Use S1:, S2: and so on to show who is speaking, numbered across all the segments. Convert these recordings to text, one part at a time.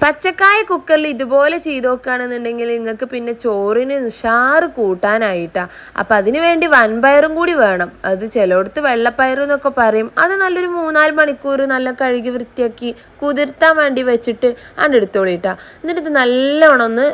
S1: പച്ചക്കായ കുക്കറിൽ ഇതുപോലെ ചെയ്ത് നോക്കുകയാണെന്നുണ്ടെങ്കിൽ നിങ്ങൾക്ക് പിന്നെ ചോറിന് ഉഷാറ് കൂട്ടാനായിട്ടാണ്. അപ്പം അതിന് വേണ്ടി വൻപയറും കൂടി വേണം. അത് ചിലയിടത്ത് വെള്ളപ്പയർ എന്നൊക്കെ പറയും. അത് നല്ലൊരു 3-4 മണിക്കൂർ നല്ല കഴുകി വൃത്തിയാക്കി കുതിർത്താൻ വേണ്ടി വെച്ചിട്ട് എടുത്തോളിട്ടാ. എന്നിട്ട് ഇത് നല്ലോണം ഒന്ന്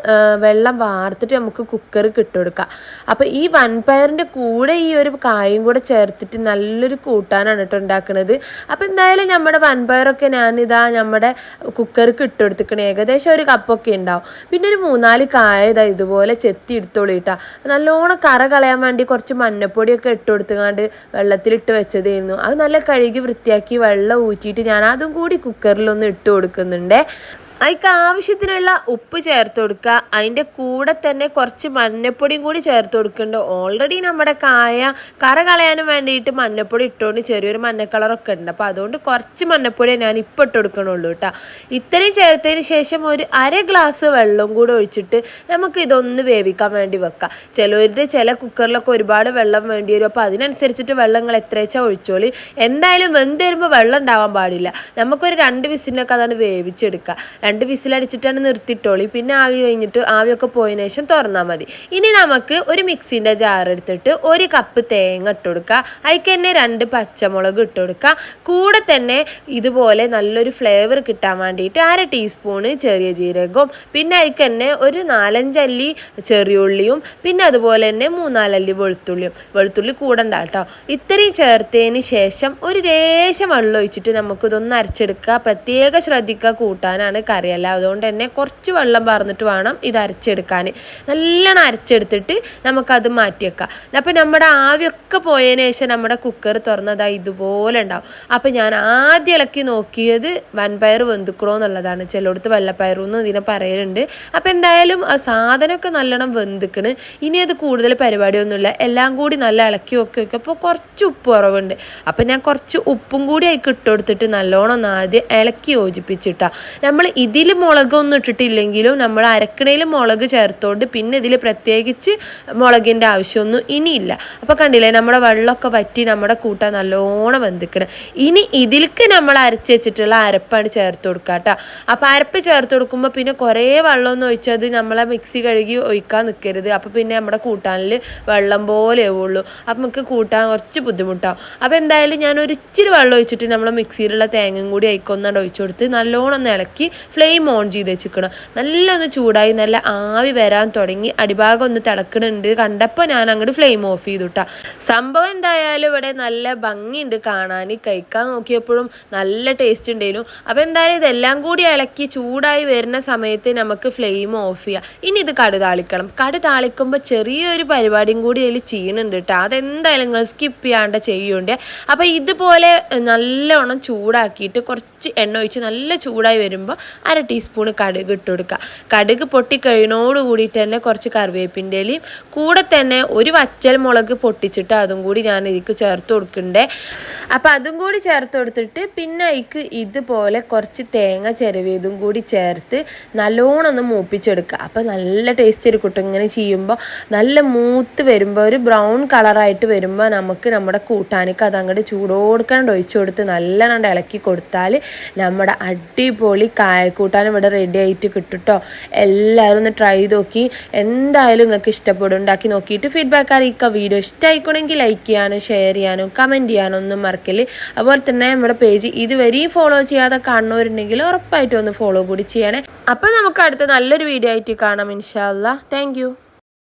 S1: വെള്ളം വാർത്തിട്ട് നമുക്ക് കുക്കർക്ക് ഇട്ട് കൊടുക്കാം. അപ്പം ഈ വൻപയറിൻ്റെ കൂടെ ഈ ഒരു കായും കൂടെ ചേർത്തിട്ട് നല്ലൊരു കൂട്ടാനാണ് കേട്ടോ ഉണ്ടാക്കുന്നത്. അപ്പം എന്തായാലും നമ്മുടെ വൻപയറൊക്കെ ഞാനിതാ നമ്മുടെ കുക്കർക്ക് ഇട്ട് കൊടുത്തിക്കണം. ഏകദേശം ഒരു കപ്പൊക്കെ ഉണ്ടാവും. പിന്നെ ഒരു 3-4 കായ ഇതുപോലെ ചെത്തി എടുത്തോളിട്ടാ. നല്ലോണം കറ കളയാൻ വേണ്ടി കുറച്ച് മഞ്ഞപ്പൊടിയൊക്കെ ഇട്ട് കൊടുത്തുകൊണ്ട് വെള്ളത്തിലിട്ട് വെച്ചതായിരുന്നു. അത് നല്ല കഴുകി വൃത്തിയാക്കി വെള്ളം ഊറ്റിയിട്ട് ഞാൻ അതും കൂടി കുക്കറിലൊന്ന് ഇട്ട് കൊടുക്കുന്നുണ്ട്. അതിക്ക് ആവശ്യത്തിനുള്ള ഉപ്പ് ചേർത്ത് കൊടുക്കുക. അതിൻ്റെ കൂടെ തന്നെ കുറച്ച് മഞ്ഞപ്പൊടിയും കൂടി ചേർത്ത് കൊടുക്കുന്നുണ്ട്. ഓൾറെഡി നമ്മുടെ കായ കറ കളയാനും വേണ്ടിയിട്ട് മഞ്ഞപ്പൊടി ഇട്ടുകൊണ്ട് ചെറിയൊരു മഞ്ഞ കളറൊക്കെ ഉണ്ട്. അപ്പോൾ അതുകൊണ്ട് കുറച്ച് മഞ്ഞപ്പൊടി ഞാൻ ഇപ്പോൾ ഇട്ട് കൊടുക്കണുള്ളൂ കേട്ടോ. ഇത്രയും ചേർത്തതിന് ശേഷം ഒരു അര ഗ്ലാസ് വെള്ളം കൂടെ ഒഴിച്ചിട്ട് നമുക്ക് ഇതൊന്ന് വേവിക്കാൻ വേണ്ടി വെക്കാം. ചില കുക്കറിലൊക്കെ ഒരുപാട് വെള്ളം വേണ്ടി വരും. അപ്പോൾ അതിനനുസരിച്ചിട്ട് വെള്ളങ്ങൾ എത്രച്ചാൽ ഒഴിച്ചോളി. എന്തായാലും വെന്ത് വരുമ്പോൾ വെള്ളം ഉണ്ടാവാൻ പാടില്ല. നമുക്കൊരു 2 വിസിലൊക്കെ അതാണ് വേവിച്ചെടുക്കുക. 2 വിസിലടിച്ചിട്ടാണ് നിർത്തിയിട്ടോളി. പിന്നെ ആവി കഴിഞ്ഞിട്ട് ആവിയൊക്കെ പോയതിനു ശേഷം തുറന്നാൽ മതി. ഇനി നമുക്ക് ഒരു മിക്സിൻ്റെ ജാർ എടുത്തിട്ട് 1 കപ്പ് തേങ്ങ ഇട്ട് കൊടുക്കുക. അതിക്ക് തന്നെ 2 പച്ചമുളക് ഇട്ട് കൊടുക്കുക. കൂടെ തന്നെ ഇതുപോലെ നല്ലൊരു ഫ്ലേവർ കിട്ടാൻ വേണ്ടിയിട്ട് 1/2 ടീസ്പൂണ് ചെറിയ ജീരകവും പിന്നെ അതിക്ക് തന്നെ ഒരു 4-5 അല്ലി ചെറിയുള്ളിയും പിന്നെ അതുപോലെ തന്നെ 3-4 അല്ലി വെളുത്തുള്ളി കൂടണ്ട കേട്ടോ. ഇത്രയും ചേർത്തതിന് ശേഷം ഒരു ലേശം വെള്ളം ഒഴിച്ചിട്ട് നമുക്കിതൊന്ന് അരച്ചെടുക്കുക. പ്രത്യേകം ശ്രദ്ധിക്കുക, കൂട്ടാനാണ് കറിയല്ല. അതുകൊണ്ട് തന്നെ കുറച്ച് വെള്ളം പറഞ്ഞിട്ട് വേണം ഇത് അരച്ചെടുക്കാൻ. നല്ലോണം അരച്ചെടുത്തിട്ട് നമുക്കത് മാറ്റി വെക്കാം. അപ്പം നമ്മുടെ ആവിയൊക്കെ പോയതിന് ശേഷം നമ്മുടെ കുക്കർ തുറന്നതായി ഇതുപോലെ ഉണ്ടാവും. അപ്പം ഞാൻ ആദ്യം ഇളക്കി നോക്കിയത് വൻപയർ വെന്തുക്കണോ എന്നുള്ളതാണ്. ചിലയിടത്ത് വെള്ളപ്പയറൊന്നും ഇതിനെ പറയലുണ്ട്. അപ്പം എന്തായാലും ആ സാധനമൊക്കെ നല്ലോണം വെന്തുക്കണ്. ഇനി അത് കൂടുതൽ പരിപാടിയൊന്നുമില്ല. എല്ലാം കൂടി നല്ല ഇളക്കി അപ്പോൾ കുറച്ച് ഉപ്പ് കുറവുണ്ട്. അപ്പം ഞാൻ കുറച്ച് ഉപ്പും കൂടി അതിൽ ഇട്ട് കൊടുത്തിട്ട് നല്ലോണം ഒന്ന് ആദ്യം ഇളക്കി യോജിപ്പിച്ചിട്ടാണ്. നമ്മൾ ഇതിൽ മുളകൊന്നും ഇട്ടിട്ടില്ലെങ്കിലും നമ്മൾ അരക്കണയിൽ മുളക് ചേർത്തോണ്ട് പിന്നെ ഇതിൽ പ്രത്യേകിച്ച് മുളകിൻ്റെ ആവശ്യമൊന്നും ഇനിയില്ല. അപ്പോൾ കണ്ടില്ലേ നമ്മുടെ വെള്ളമൊക്കെ വറ്റി നമ്മുടെ കൂട്ടാൻ നല്ലോണം വെന്തിക്കണം. ഇനി ഇതിലേക്ക് നമ്മൾ അരച്ച് വെച്ചിട്ടുള്ള അരപ്പാണ് ചേർത്ത് കൊടുക്കുക കേട്ടോ. അപ്പോൾ അരപ്പ് ചേർത്ത് കൊടുക്കുമ്പോൾ പിന്നെ കുറേ വെള്ളമൊന്നും ഒഴിച്ചത് നമ്മളെ മിക്സി കഴുകി ഒഴിക്കാൻ നിൽക്കരുത്. അപ്പോൾ പിന്നെ നമ്മുടെ കൂട്ടാനിൽ വെള്ളം പോലെ ആവുള്ളൂ. അപ്പം നമുക്ക് കൂട്ടാൻ കുറച്ച് ബുദ്ധിമുട്ടാവും. അപ്പോൾ എന്തായാലും ഞാൻ ഒരു ഇച്ചിരി വെള്ളം ഒഴിച്ചിട്ട് നമ്മൾ മിക്സിയിലുള്ള തേങ്ങയും കൂടി അയക്കൊന്നാണ്ട് ഒഴിച്ചു കൊടുത്ത് നല്ലോണം ഒന്ന് ഇളക്കി ഫ്ലെയിം ഓൺ ചെയ്ത് വെച്ചിക്കണം. നല്ലൊന്ന് ചൂടായി നല്ല ആവി വരാൻ തുടങ്ങി. അടിഭാഗം ഒന്ന് തിളക്കണുണ്ട്. കണ്ടപ്പോൾ ഞാൻ അങ്ങോട്ട് ഫ്ലെയിം ഓഫ് ചെയ്തു കേട്ടോ. സംഭവം എന്തായാലും ഇവിടെ നല്ല ഭംഗിയുണ്ട് കാണാൻ. കഴിക്കാൻ നോക്കിയപ്പോഴും നല്ല ടേസ്റ്റ് ഉണ്ടായിരുന്നു. അപ്പോൾ എന്തായാലും ഇതെല്ലാം കൂടി ഇളക്കി ചൂടായി വരുന്ന സമയത്ത് നമുക്ക് ഫ്ലെയിം ഓഫ് ചെയ്യാം. ഇനി ഇത് കടുക് താളിക്കണം. കടുക് താളിക്കുമ്പോൾ ചെറിയൊരു പരിപാടിയും കൂടി അതിൽ ചെയ്യുന്നുണ്ട് കേട്ടോ. അതെന്തായാലും നിങ്ങൾ സ്കിപ്പ് ചെയ്യാണ്ട് ചെയ്യുന്നുണ്ട്. അപ്പോൾ ഇതുപോലെ നല്ലോണം ചൂടാക്കിയിട്ട് കുറച്ച് എണ്ണ ഒഴിച്ച് നല്ല ചൂടായി വരുമ്പോൾ 1/2 ടീസ്പൂണ് കടുക് ഇട്ട് കൊടുക്കുക. കടുക് പൊട്ടിക്കഴിഞ്ഞോട് കൂടിയിട്ട് തന്നെ കുറച്ച് കറിവേപ്പിൻ്റെ ഇലയും കൂടെ തന്നെ ഒരു വറ്റൽ മുളക് പൊട്ടിച്ചിട്ട് അതും കൂടി ഞാൻ ഇതിക്ക് ചേർത്ത് കൊടുക്കണ്ടേ. അപ്പം അതും കൂടി ചേർത്ത് കൊടുത്തിട്ട് പിന്നെ അതിക്ക് ഇതുപോലെ കുറച്ച് തേങ്ങ ചിരവിയതും കൂടി ചേർത്ത് നല്ലോണം ഒന്ന് മൂപ്പിച്ചെടുക്കുക. അപ്പം നല്ല ടേസ്റ്റ് ആയിരിക്കും കേട്ടോ. ഇങ്ങനെ ചെയ്യുമ്പോൾ നല്ല മൂത്ത് വരുമ്പോൾ ഒരു ബ്രൗൺ കളറായിട്ട് വരുമ്പോൾ നമുക്ക് നമ്മുടെ കൂട്ടാനിക്ക് അതങ്ങോട്ട് ചൂടോടുക്കാണ്ട് ഒഴിച്ചു കൊടുത്ത് നല്ലോണം ഇളക്കി കൊടുത്താൽ നമ്മുടെ അടിപൊളി കായക്കൂട്ടാൻ ഇവിടെ റെഡി ആയിട്ട് കിട്ടും കേട്ടോ. എല്ലാവരും ഒന്ന് ട്രൈ ചെയ്ത് നോക്കി. എന്തായാലും നിങ്ങൾക്ക് ഇഷ്ടപ്പെടും. ഉണ്ടാക്കി നോക്കിയിട്ട് ഫീഡ്ബാക്ക് അറിയിക്കുക. വീഡിയോ ഇഷ്ടമായിക്കണമെങ്കിൽ ലൈക്ക് ചെയ്യാനും ഷെയർ ചെയ്യാനും കമൻറ്റ് ചെയ്യാനും ഒന്നും മറക്കല്. അതുപോലെ തന്നെ നമ്മുടെ പേജ് ഇതുവരെയും ഫോളോ ചെയ്യാതെ കാണുന്നവരുണ്ടെങ്കിൽ ഉറപ്പായിട്ടും ഒന്ന് ഫോളോ കൂടി ചെയ്യണേ. അപ്പം നമുക്ക് അടുത്ത നല്ലൊരു വീഡിയോ ആയിട്ട് കാണാം ഇൻഷാ അല്ലാഹ്. Thank you.